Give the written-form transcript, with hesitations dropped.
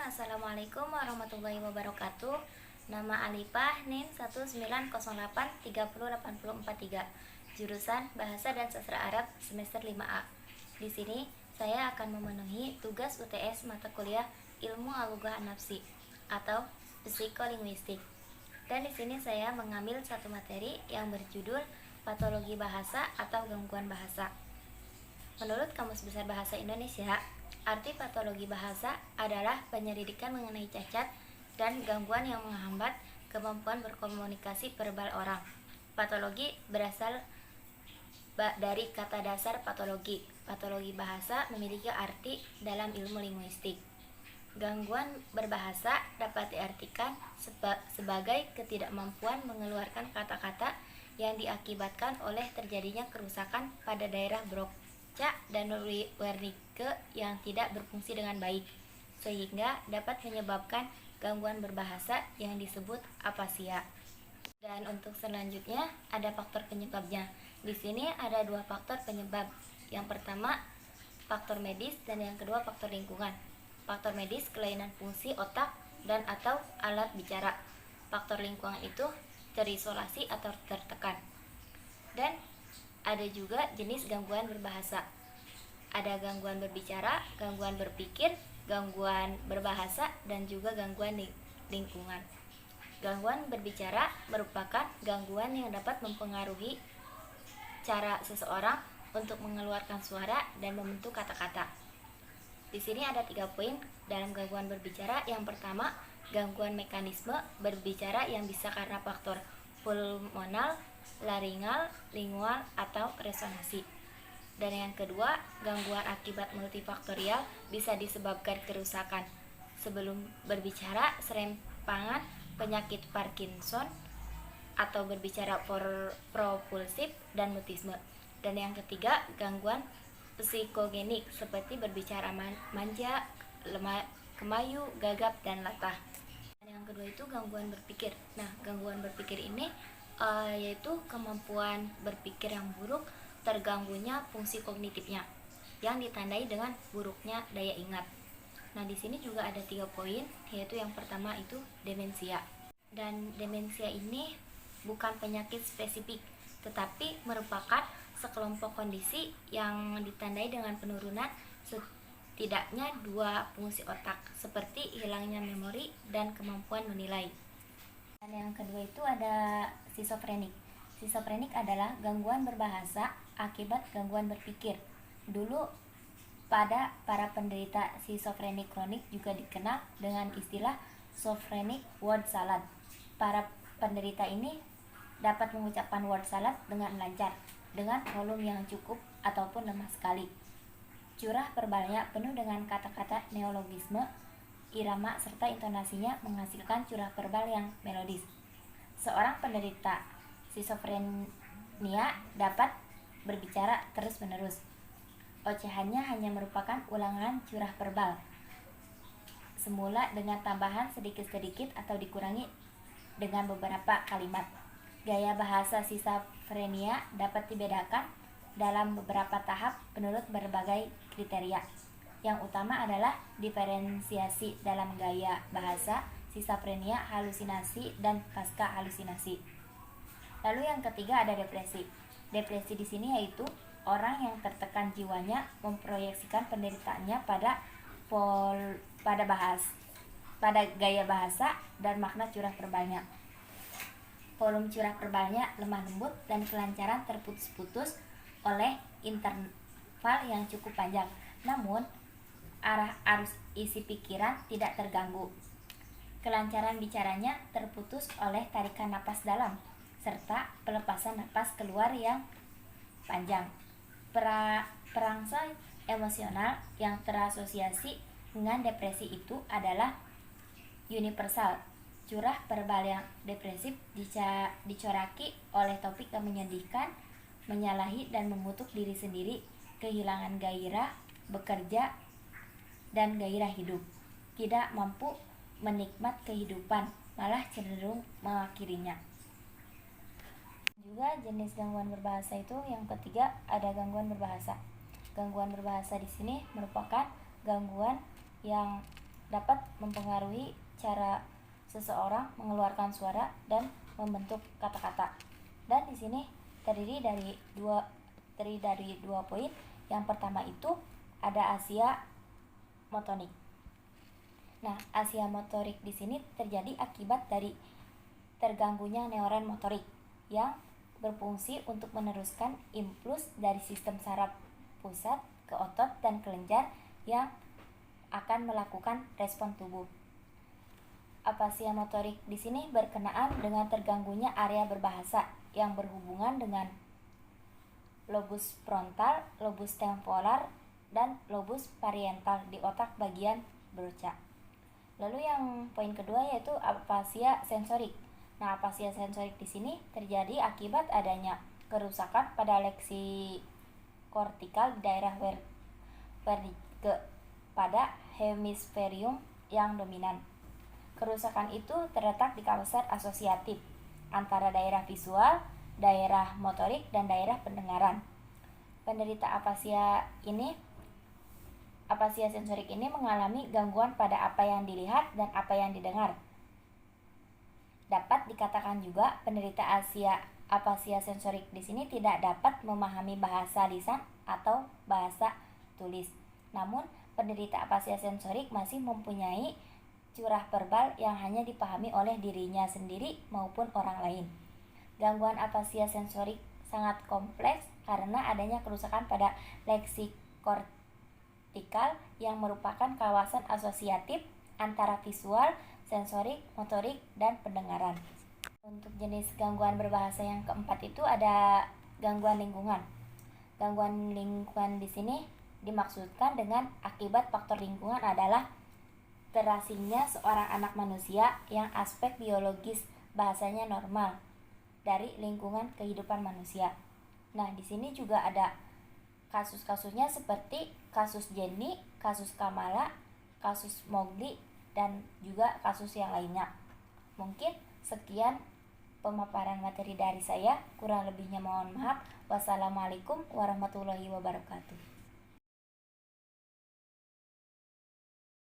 Assalamualaikum warahmatullahi wabarakatuh. Nama Alifah, NIM 1908308043. Jurusan Bahasa dan Sastra Arab semester 5A. Di sini saya akan memenuhi tugas UTS mata kuliah Ilmu Al-Lughah An-Nafsi atau Psikolinguistik. Dan di sini saya mengambil satu materi yang berjudul Patologi Bahasa atau Gangguan Bahasa. Menurut Kamus Besar Bahasa Indonesia, arti patologi bahasa adalah penyelidikan mengenai cacat dan gangguan yang menghambat kemampuan berkomunikasi verbal orang. Patologi berasal dari kata dasar patologi. Patologi bahasa memiliki arti dalam ilmu linguistik. Gangguan berbahasa dapat diartikan sebagai ketidakmampuan mengeluarkan kata-kata yang diakibatkan oleh terjadinya kerusakan pada daerah Broca dan Wernicke yang tidak berfungsi dengan baik, sehingga dapat menyebabkan gangguan berbahasa yang disebut afasia. Dan untuk selanjutnya ada faktor penyebabnya. Di sini ada dua faktor penyebab. Yang pertama faktor medis dan yang kedua faktor lingkungan. Faktor medis kelainan fungsi otak dan atau alat bicara. Faktor lingkungan itu terisolasi atau tertekan. Dan ada juga jenis gangguan berbahasa. Ada gangguan berbicara, gangguan berpikir, gangguan berbahasa, dan juga gangguan lingkungan. Gangguan berbicara merupakan gangguan yang dapat mempengaruhi cara seseorang untuk mengeluarkan suara dan membentuk kata-kata. Di sini ada 3 poin dalam gangguan berbicara. Yang pertama, gangguan mekanisme berbicara yang bisa karena faktor pulmonal, laringal, lingual, atau resonansi. Dan yang kedua, gangguan akibat multifaktorial bisa disebabkan kerusakan sebelum berbicara, serempangan penyakit Parkinson, atau berbicara propulsif dan mutisme. Dan yang ketiga, gangguan psikogenik seperti berbicara manja, kemayu, gagap, dan latah. Dan yang kedua itu gangguan berpikir. Nah, gangguan berpikir ini yaitu kemampuan berpikir yang buruk, terganggunya fungsi kognitifnya yang ditandai dengan buruknya daya ingat. Nah, di sini juga ada 3 poin, yaitu yang pertama itu demensia. Dan demensia ini bukan penyakit spesifik, tetapi merupakan sekelompok kondisi yang ditandai dengan penurunan setidaknya 2 fungsi otak, seperti hilangnya memori dan kemampuan menilai. Dan yang kedua itu ada skizofrenik. Skizofrenik adalah gangguan berbahasa akibat gangguan berpikir. Dulu pada para penderita skizofrenik kronik juga dikenal dengan istilah schizophrenic word salad. Para penderita ini dapat mengucapkan word salad dengan lancar, dengan volume yang cukup ataupun lemah sekali. Curah verbalnya penuh dengan kata-kata neologisme, irama serta intonasinya menghasilkan curah verbal yang melodis. Seorang penderita skizofrenia dapat berbicara terus-menerus. Ocehannya hanya merupakan ulangan curah verbal, semula dengan tambahan sedikit-sedikit atau dikurangi dengan beberapa kalimat. Gaya bahasa skizofrenia dapat dibedakan dalam beberapa tahap menurut berbagai kriteria. Yang utama adalah diferensiasi dalam gaya bahasa skizofrenia, halusinasi, dan pasca halusinasi. Lalu yang ketiga ada depresi. Depresi di sini yaitu orang yang tertekan jiwanya memproyeksikan penderitaannya pada gaya bahasa dan makna curah verbalnya. Volume curah verbalnya lemah lembut dan kelancaran terputus-putus oleh interval yang cukup panjang. Namun arah arus isi pikiran tidak terganggu. Kelancaran bicaranya terputus oleh tarikan napas dalam serta pelepasan napas keluar yang panjang. Perangsang emosional yang terasosiasi dengan depresi itu adalah universal. Curah verbal yang depresif dicoraki oleh topik yang menyedihkan, menyalahi dan mengutuk diri sendiri, kehilangan gairah bekerja dan gairah hidup, tidak mampu menikmat kehidupan, malah cenderung mengakhirinya. Juga jenis gangguan berbahasa itu yang ketiga ada gangguan berbahasa. Gangguan berbahasa di sini merupakan gangguan yang dapat mempengaruhi cara seseorang mengeluarkan suara dan membentuk kata-kata. Dan di sini terdiri dari dua poin. Yang pertama itu ada asia motorik. Nah, asia motorik di sini terjadi akibat dari terganggunya neuron motorik yang berfungsi untuk meneruskan impuls dari sistem saraf pusat ke otot dan kelenjar yang akan melakukan respon tubuh. Afasia motorik di sini berkenaan dengan terganggunya area berbahasa yang berhubungan dengan lobus frontal, lobus temporal, dan lobus parietal di otak bagian berucap. Lalu yang poin kedua yaitu afasia sensorik. Nah, afasia sensorik di sini terjadi akibat adanya kerusakan pada leksi kortikal di daerah pada hemisferium yang dominan. Kerusakan itu terletak di kawasan asosiatif antara daerah visual, daerah motorik, dan daerah pendengaran. Penderita afasia sensorik ini mengalami gangguan pada apa yang dilihat dan apa yang didengar. Dapat dikatakan juga penderita afasia sensorik di sini tidak dapat memahami bahasa lisan atau bahasa tulis. Namun, penderita afasia sensorik masih mempunyai curah verbal yang hanya dipahami oleh dirinya sendiri maupun orang lain. Gangguan afasia sensorik sangat kompleks karena adanya kerusakan pada leksi kortikal yang merupakan kawasan asosiatif antara visual, sensorik, motorik, dan pendengaran. Untuk jenis gangguan berbahasa yang keempat itu ada gangguan lingkungan. Gangguan lingkungan di sini dimaksudkan dengan akibat faktor lingkungan adalah terasingnya seorang anak manusia yang aspek biologis bahasanya normal dari lingkungan kehidupan manusia. Nah, di sini juga ada kasus-kasusnya seperti kasus Jenny, kasus Kamala, kasus Mowgli, dan juga kasus yang lainnya. Mungkin sekian pemaparan materi dari saya, kurang lebihnya mohon maaf. Wassalamualaikum warahmatullahi wabarakatuh.